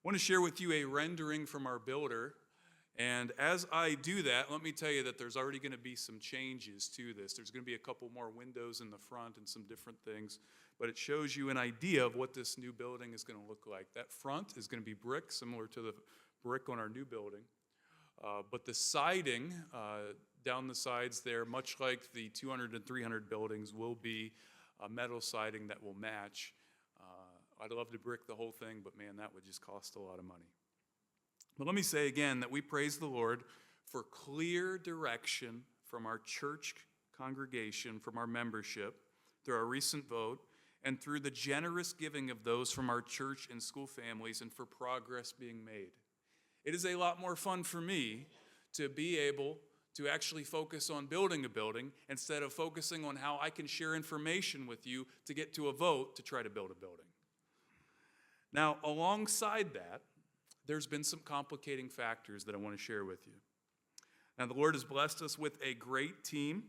I want to share with you a rendering from our builder. And as I do that, let me tell you that there's already going to be some changes to this. There's going to be a couple more windows in the front and some different things. But it shows you an idea of what this new building is going to look like. That front is going to be brick, similar to the brick on our new building. But the siding down the sides there, much like the 200 and 300 buildings, will be metal siding that will match. I'd love to brick the whole thing, but man, that would just cost a lot of money. But let me say again that we praise the Lord for clear direction from our church congregation, from our membership, through our recent vote, and through the generous giving of those from our church and school families, and for progress being made. It is a lot more fun for me to be able to actually focus on building a building instead of focusing on how I can share information with you to get to a vote to try to build a building. Now, alongside that, there's been some complicating factors that I want to share with you. Now, the Lord has blessed us with a great team,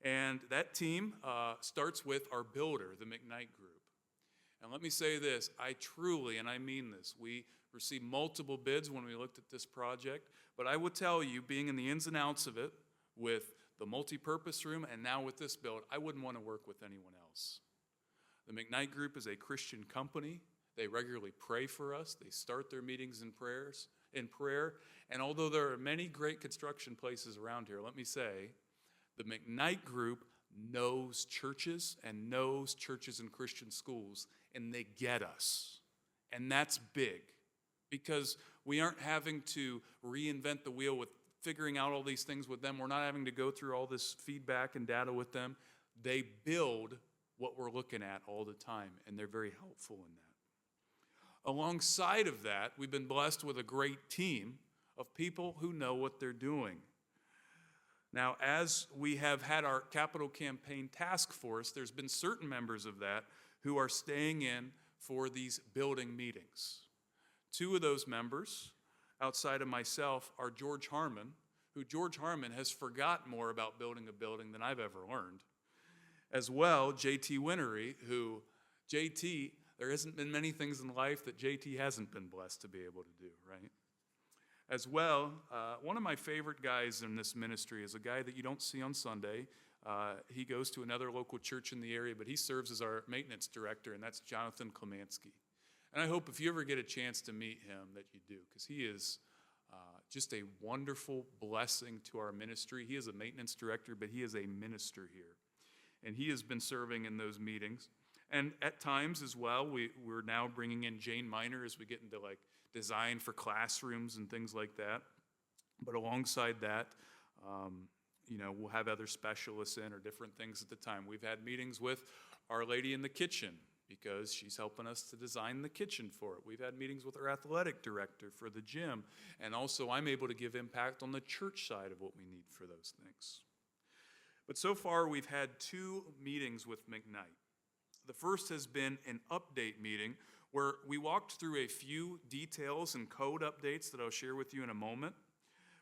and that team starts with our builder, the McKnight Group. And let me say this, I truly, and I mean this, we received multiple bids when we looked at this project, but I will tell you, being in the ins and outs of it, with the multi-purpose room and now with this build, I wouldn't want to work with anyone else. The McKnight Group is a Christian company. They regularly pray for us. They start their meetings in prayer. And although there are many great construction places around here, let me say, the McKnight Group knows churches and Christian schools, and they get us. And that's big, because we aren't having to reinvent the wheel with figuring out all these things with them. We're not having to go through all this feedback and data with them. They build what we're looking at all the time, and they're very helpful in that. Alongside of that, we've been blessed with a great team of people who know what they're doing. Now, as we have had our capital campaign task force, there's been certain members of that who are staying in for these building meetings. Two of those members, outside of myself, are George Harmon, who George Harmon has forgotten more about building a building than I've ever learned. As well, JT Winery, who JT, there hasn't been many things in life that JT hasn't been blessed to be able to do, right? As well, one of my favorite guys in this ministry is a guy that you don't see on Sunday. He goes to another local church in the area, but he serves as our maintenance director, and that's Jonathan Klemanski. And I hope if you ever get a chance to meet him that you do, because he is just a wonderful blessing to our ministry. He is a maintenance director, but he is a minister here. And he has been serving in those meetings. And at times as well, we're now bringing in Jane Miner as we get into like design for classrooms and things like that. But alongside that, we'll have other specialists in or different things at the time. We've had meetings with Our Lady in the Kitchen because she's helping us to design the kitchen for it. We've had meetings with our athletic director for the gym. And also I'm able to give impact on the church side of what we need for those things. But so far we've had 2 meetings with McKnight. The first has been an update meeting where we walked through a few details and code updates that I'll share with you in a moment.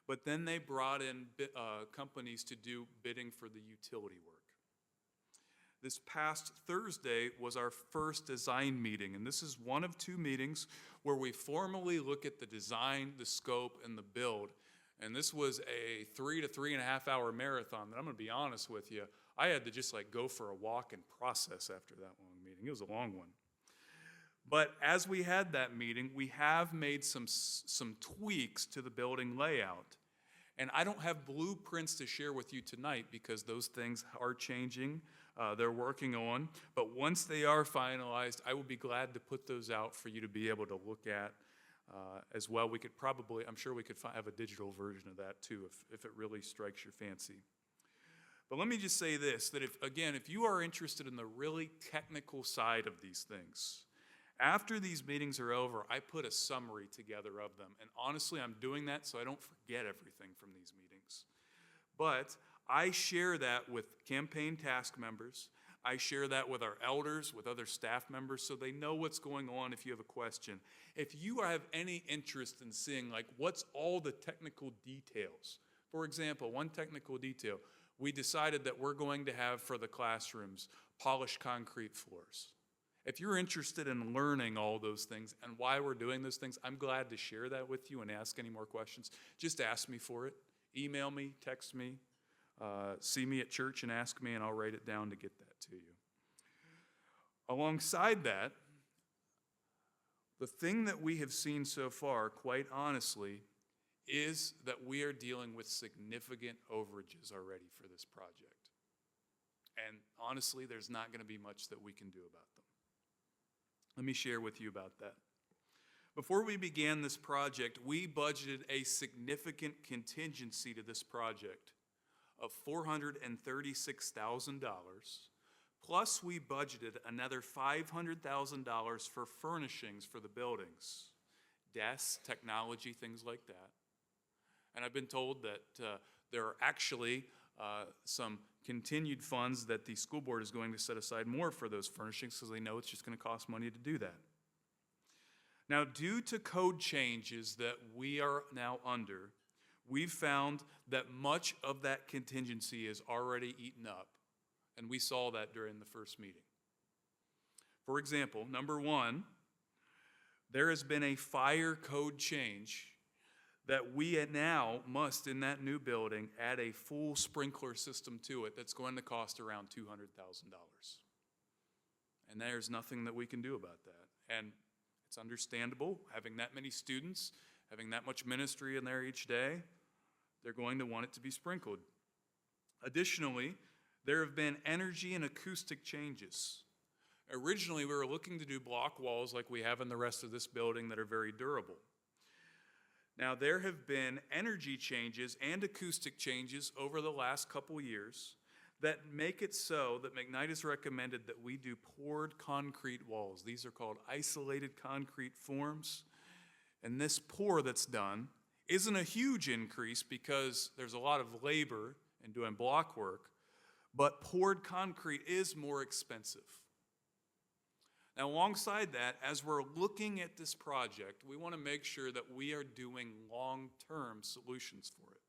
But then they brought in companies to do bidding for the utility work. This past Thursday was our first design meeting, and this is one of 2 meetings where we formally look at the design, the scope, and the build. And this was a 3 to 3.5 hour marathon that I'm going to be honest with you, I had to just like go for a walk and process after that long meeting. It was a long one. But as we had that meeting, we have made some tweaks to the building layout. And I don't have blueprints to share with you tonight because those things are changing. They're working on. But once they are finalized, I will be glad to put those out for you to be able to look at as well. We could probably, I'm sure we could have a digital version of that too if it really strikes your fancy. But let me just say this, that if you are interested in the really technical side of these things, after these meetings are over, I put a summary together of them. And honestly, I'm doing that so I don't forget everything from these meetings. But I share that with campaign task members. I share that with our elders, with other staff members, so they know what's going on if you have a question. If you have any interest in seeing, like, what's all the technical details. For example, one technical detail, we decided that we're going to have for the classrooms polished concrete floors. If you're interested in learning all those things and why we're doing those things, I'm glad to share that with you and ask any more questions. Just ask me for it. Email me, text me, see me at church and ask me, and I'll write it down to get that to you. Alongside that, the thing that we have seen so far, quite honestly, is that we are dealing with significant overages already for this project. And honestly, there's not going to be much that we can do about them. Let me share with you about that. Before we began this project, we budgeted a significant contingency to this project of $436,000, plus we budgeted another $500,000 for furnishings for the buildings, desks, technology, things like that. And I've been told that there are actually some continued funds that the school board is going to set aside more for those furnishings because they know it's just going to cost money to do that. Now, due to code changes that we are now under, we've found that much of that contingency is already eaten up, and we saw that during the first meeting. For example, number one, there has been a fire code change that we now must, in that new building, add a full sprinkler system to it that's going to cost around $200,000. And there's nothing that we can do about that. And it's understandable, having that many students, having that much ministry in there each day, they're going to want it to be sprinkled. Additionally, there have been energy and acoustic changes. Originally, we were looking to do block walls like we have in the rest of this building that are very durable. Now, there have been energy changes and acoustic changes over the last couple years that make it so that McKnight has recommended that we do poured concrete walls. These are called isolated concrete forms. And this pour that's done isn't a huge increase because there's a lot of labor in doing block work, but poured concrete is more expensive. Now, alongside that, as we're looking at this project, we want to make sure that we are doing long-term solutions for it.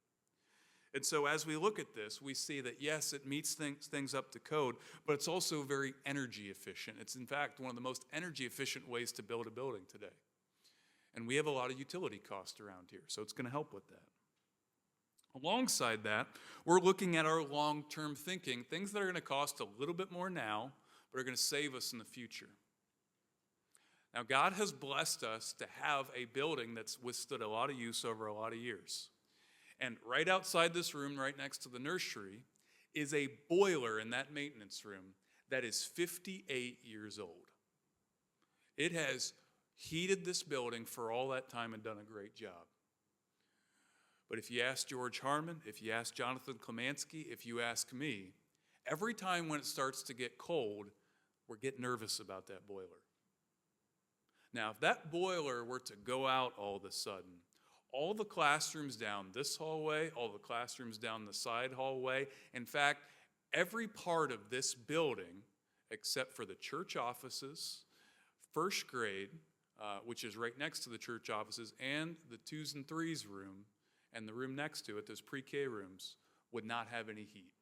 And so as we look at this, we see that, yes, it meets things up to code, but it's also very energy efficient. It's, in fact, one of the most energy efficient ways to build a building today. And we have a lot of utility costs around here, so it's going to help with that. Alongside that, we're looking at our long-term thinking, things that are going to cost a little bit more now, but are going to save us in the future. Now, God has blessed us to have a building that's withstood a lot of use over a lot of years. And right outside this room, right next to the nursery, is a boiler in that maintenance room that is 58 years old. It has heated this building for all that time and done a great job. But if you ask George Harmon, if you ask Jonathan Klemanski, if you ask me, every time when it starts to get cold, we're getting nervous about that boiler. Now, if that boiler were to go out all of a sudden, all the classrooms down this hallway, all the classrooms down the side hallway, in fact, every part of this building, except for the church offices, first grade, which is right next to the church offices, and the 2s and 3s room, and the room next to it, those pre-K rooms, would not have any heat.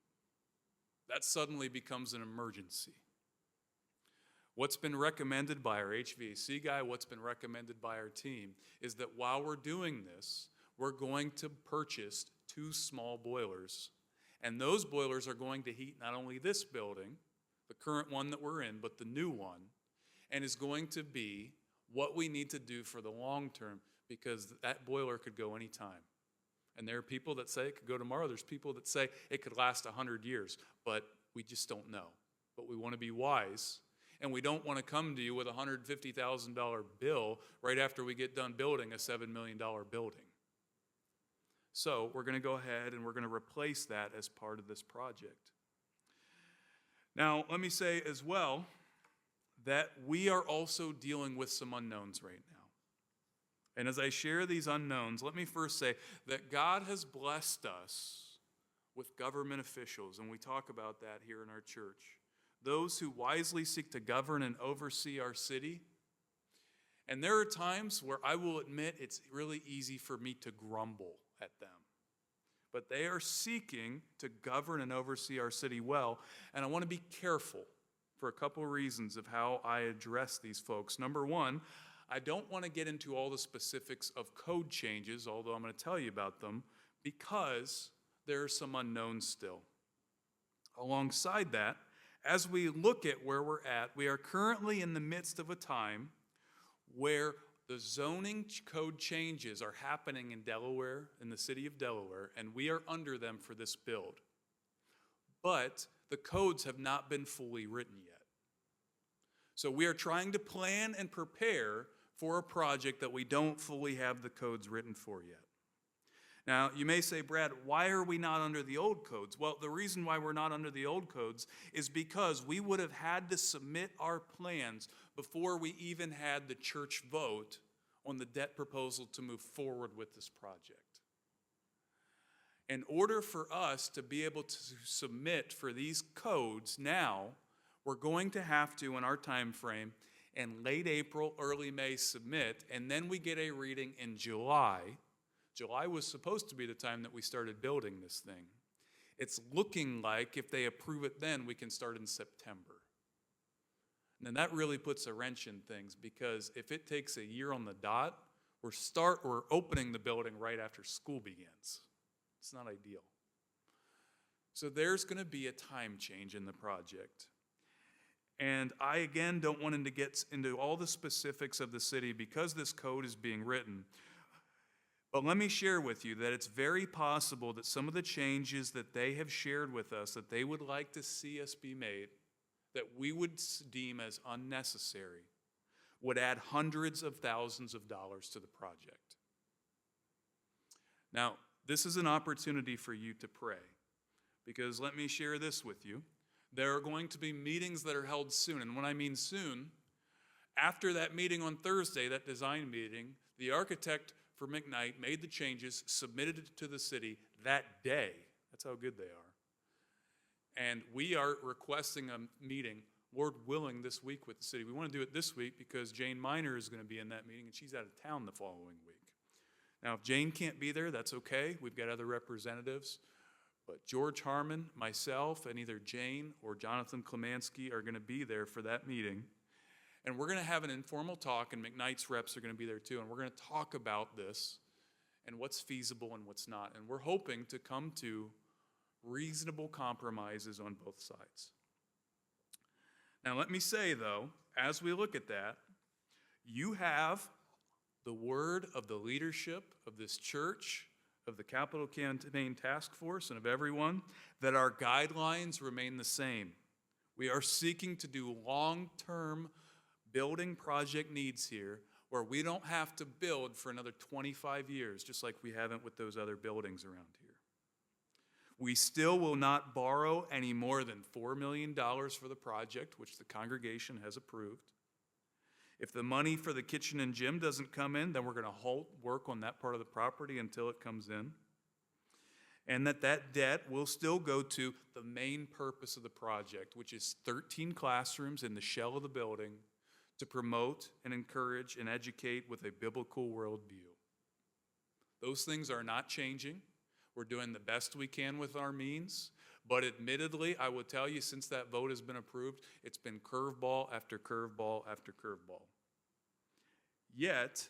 That suddenly becomes an emergency. What's been recommended by our HVAC guy, what's been recommended by our team, is that while we're doing this, we're going to purchase 2 small boilers. And those boilers are going to heat not only this building, the current one that we're in, but the new one, and is going to be what we need to do for the long term, because that boiler could go anytime. And there are people that say it could go tomorrow. There's people that say it could last 100 years, but we just don't know. But we want to be wise. And we don't want to come to you with a $150,000 bill right after we get done building a $7 million building. So we're going to go ahead and we're going to replace that as part of this project. Now, let me say as well that we are also dealing with some unknowns right now. And as I share these unknowns, let me first say that God has blessed us with government officials, and we talk about that here in our church. Those who wisely seek to govern and oversee our city. And there are times where I will admit it's really easy for me to grumble at them. But they are seeking to govern and oversee our city well, and I want to be careful for a couple of reasons of how I address these folks. Number one, I don't want to get into all the specifics of code changes, although I'm going to tell you about them, because there are some unknowns still. Alongside that, as we look at where we're at, we are currently in the midst of a time where the zoning code changes are happening in Delaware, in the city of Delaware, and we are under them for this build. But the codes have not been fully written yet. So we are trying to plan and prepare for a project that we don't fully have the codes written for yet. Now, you may say, Brad, why are we not under the old codes? Well, the reason why we're not under the old codes is because we would have had to submit our plans before we even had the church vote on the debt proposal to move forward with this project. In order for us to be able to submit for these codes now, we're going to have to, in our time frame, in late April, early May, submit, and then we get a reading in July. July was supposed to be the time that we started building this thing. It's looking like if they approve it then, we can start in September. And that really puts a wrench in things, because if it takes a year on the dot, we're opening the building right after school begins. It's not ideal. So there's going to be a time change in the project. And I, again, don't want to get into all the specifics of the city because this code is being written. But let me share with you that it's very possible that some of the changes that they have shared with us that they would like to see us be made, that we would deem as unnecessary, would add hundreds of thousands of dollars to the project. Now, this is an opportunity for you to pray, because let me share this with you. There are going to be meetings that are held soon, and when I mean soon, after that meeting on Thursday, that design meeting, the architect for McKnight made the changes, submitted it to the city that day. That's how good they are. And we are requesting a meeting, Lord willing, this week with the city. We want to do it this week because Jane Miner is going to be in that meeting, and she's out of town the following week. Now, if Jane can't be there, that's okay. We've got other representatives. But George Harmon, myself, and either Jane or Jonathan Klemanski are going to be there for that meeting. And we're going to have an informal talk, and McKnight's reps are going to be there too, and we're going to talk about this and what's feasible and what's not. And we're hoping to come to reasonable compromises on both sides. Now, let me say, though, as we look at that, you have the word of the leadership of this church, of the Capital Campaign Task Force, and of everyone, that our guidelines remain the same. We are seeking to do long-term building project needs here where we don't have to build for another 25 years, just like we haven't with those other buildings around here. We still will not borrow any more than $4 million for the project, which the congregation has approved. If the money for the kitchen and gym doesn't come in, then we're going to halt work on that part of the property until it comes in. And that debt will still go to the main purpose of the project, which is 13 classrooms in the shell of the building to promote and encourage and educate with a biblical worldview. Those things are not changing. We're doing the best we can with our means. But admittedly, I will tell you, since that vote has been approved, it's been curveball after curveball after curveball. Yet,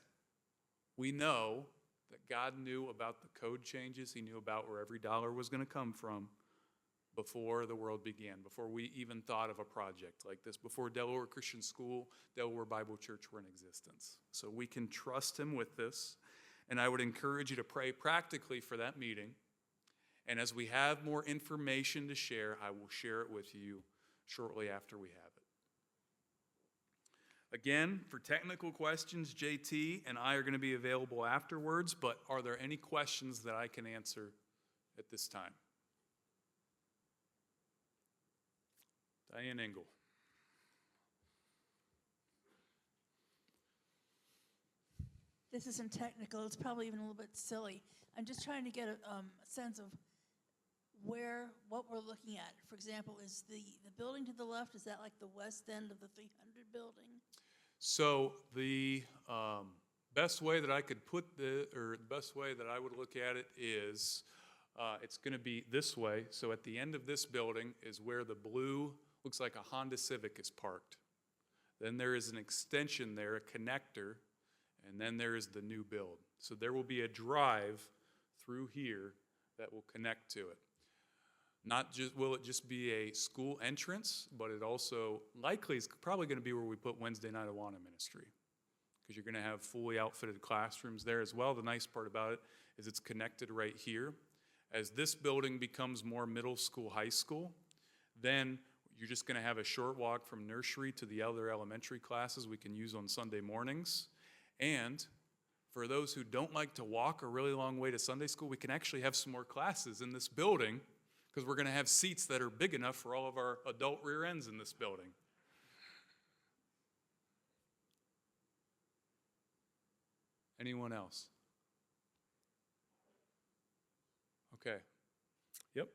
we know that God knew about the code changes. He knew about where every dollar was going to come from before the world began, before we even thought of a project like this, before Delaware Christian School, Delaware Bible Church were in existence. So we can trust him with this. And I would encourage you to pray practically for that meeting. And as we have more information to share, I will share it with you shortly after we have it. Again, for technical questions, JT and I are going to be available afterwards, but are there any questions that I can answer at this time? Diane Engel. This isn't technical. It's probably even a little bit silly. I'm just trying to get a sense of what we're looking at. For example, is the building to the left, is that like the west end of the 300 building? So the best way that I could the best way that I would look at it is it's going to be this way. So at the end of this building is where the blue looks like a Honda Civic is parked. Then there is an extension there, a connector, and then there is the new build. So there will be a drive through here that will connect to it. Not just, will it just be a school entrance, but it also likely is probably going to be where we put Wednesday Night Awana Ministry, because you're going to have fully outfitted classrooms there as well. The nice part about it is it's connected right here. As this building becomes more middle school, high school, then you're just going to have a short walk from nursery to the other elementary classes we can use on Sunday mornings. And for those who don't like to walk a really long way to Sunday school, we can actually have some more classes in this building, because we're going to have seats that are big enough for all of our adult rear ends in this building. Anyone else? Okay. Yep.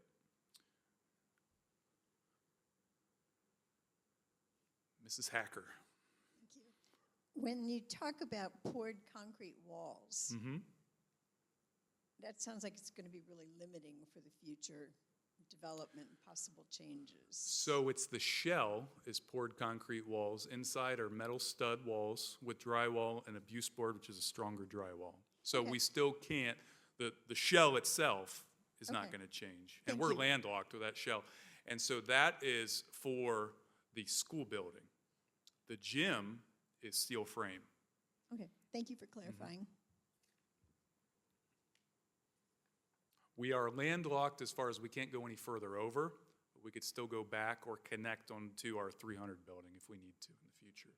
Mrs. Hacker. Thank you. When you talk about poured concrete walls, that sounds like it's going to be really limiting for the future development and possible changes. So it's the shell is poured concrete walls. Inside are metal stud walls with drywall and abuse board, which is a stronger drywall. So Okay. we still can't, the shell itself is not Okay. going to change. Thank And we're you. landlocked with that shell. And so that is for the school building. The gym is steel frame. Okay, thank you for clarifying. We are landlocked as far as we can't go any further over, but we could still go back or connect onto our 300 building if we need to in the future.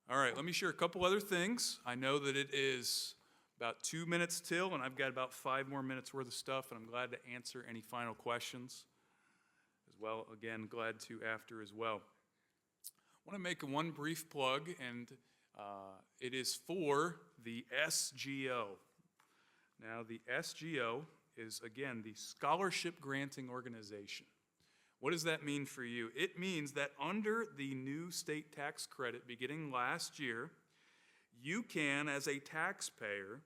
All right, let me share a couple other things. I know that it is about 2 minutes till, and I've got about 5 more minutes worth of stuff, and I'm glad to answer any final questions as well. Again, glad to after as well. I want to make one brief plug, and it is for the SGO. Now, the SGO is, again, the Scholarship Granting Organization. What does that mean for you? It means that under the new state tax credit beginning last year, you can, as a taxpayer,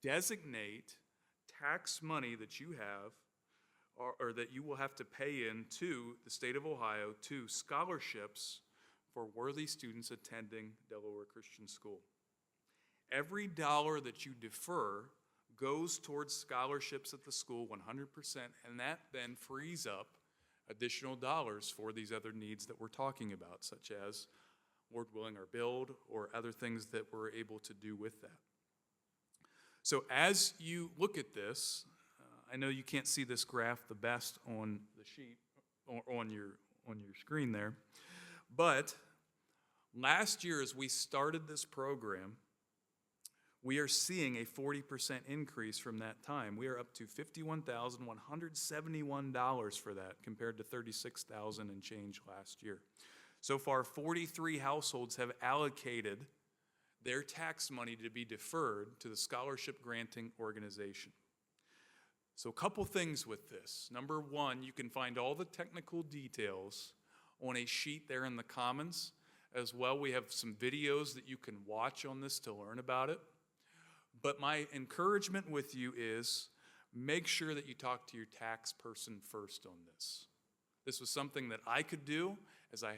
designate tax money that you have or that you will have to pay into the state of Ohio to scholarships for worthy students attending Delaware Christian School. Every dollar that you defer goes towards scholarships at the school 100%, and that then frees up additional dollars for these other needs that we're talking about, such as, Lord willing, our build or other things that we're able to do with that. So as you look at this, I know you can't see this graph the best on the sheet or on your screen there, but last year as we started this program, we are seeing a 40% increase from that time. We are up to $51,171 for that compared to $36,000 and change last year. So far, 43 households have allocated their tax money to be deferred to the Scholarship Granting Organization. So a couple things with this. Number one, you can find all the technical details on a sheet there in the Commons. As well, we have some videos that you can watch on this to learn about it. But my encouragement with you is make sure that you talk to your tax person first on this. This was something that I could do as I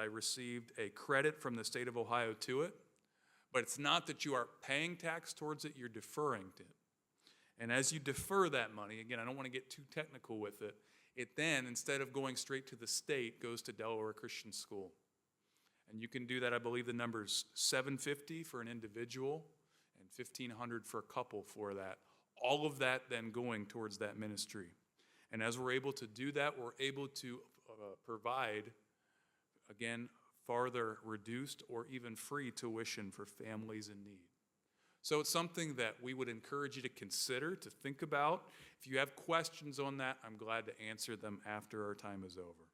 received a credit from the state of Ohio to it. But it's not that you are paying tax towards it, you're deferring it. And as you defer that money, again, I don't want to get too technical with it, it then, instead of going straight to the state, goes to Delaware Christian School. And you can do that, I believe the number's $750 for an individual and $1,500 for a couple for that. All of that then going towards that ministry. And as we're able to do that, we're able to provide, again, farther reduced or even free tuition for families in need. So it's something that we would encourage you to consider, to think about. If you have questions on that, I'm glad to answer them after our time is over.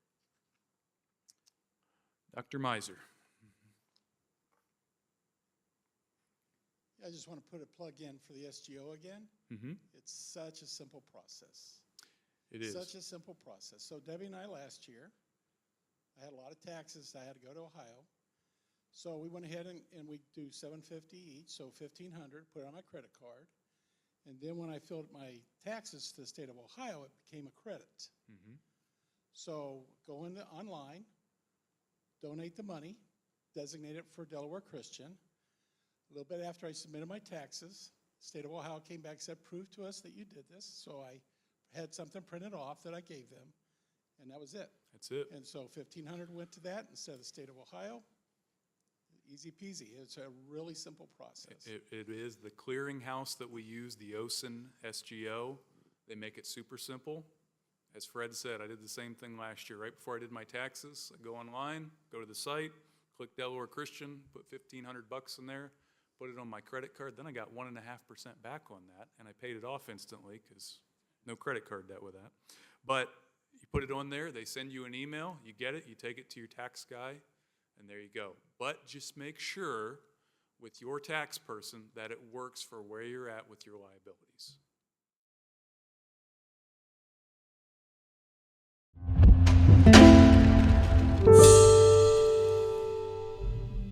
Dr. Miser. I just want to put a plug in for the SGO again. It's such a simple process. It is. Such a simple process. So Debbie and I last year, I had a lot of taxes I had to go to Ohio. So we went ahead and we do $750 each, so $1,500, put it on my credit card. And then when I filled my taxes to the state of Ohio, it became a credit. So go in online, donate the money, designate it for Delaware Christian. A little bit after I submitted my taxes, the state of Ohio came back and said, prove to us that you did this. So I had something printed off that I gave them, and that was it. That's it. And so $1,500 went to that instead of the state of Ohio. Easy peasy. It's a really simple process. It is the clearinghouse that we use, the OSIN SGO. They make it super simple. As Fred said, I did the same thing last year. Right before I did my taxes, I go online, go to the site, click Delaware Christian, put $1,500 in there, put it on my credit card. Then I got 1.5% back on that, and I paid it off instantly because no credit card debt with that. But you put it on there, they send you an email, you get it, you take it to your tax guy, and there you go. But just make sure with your tax person that it works for where you're at with your liabilities.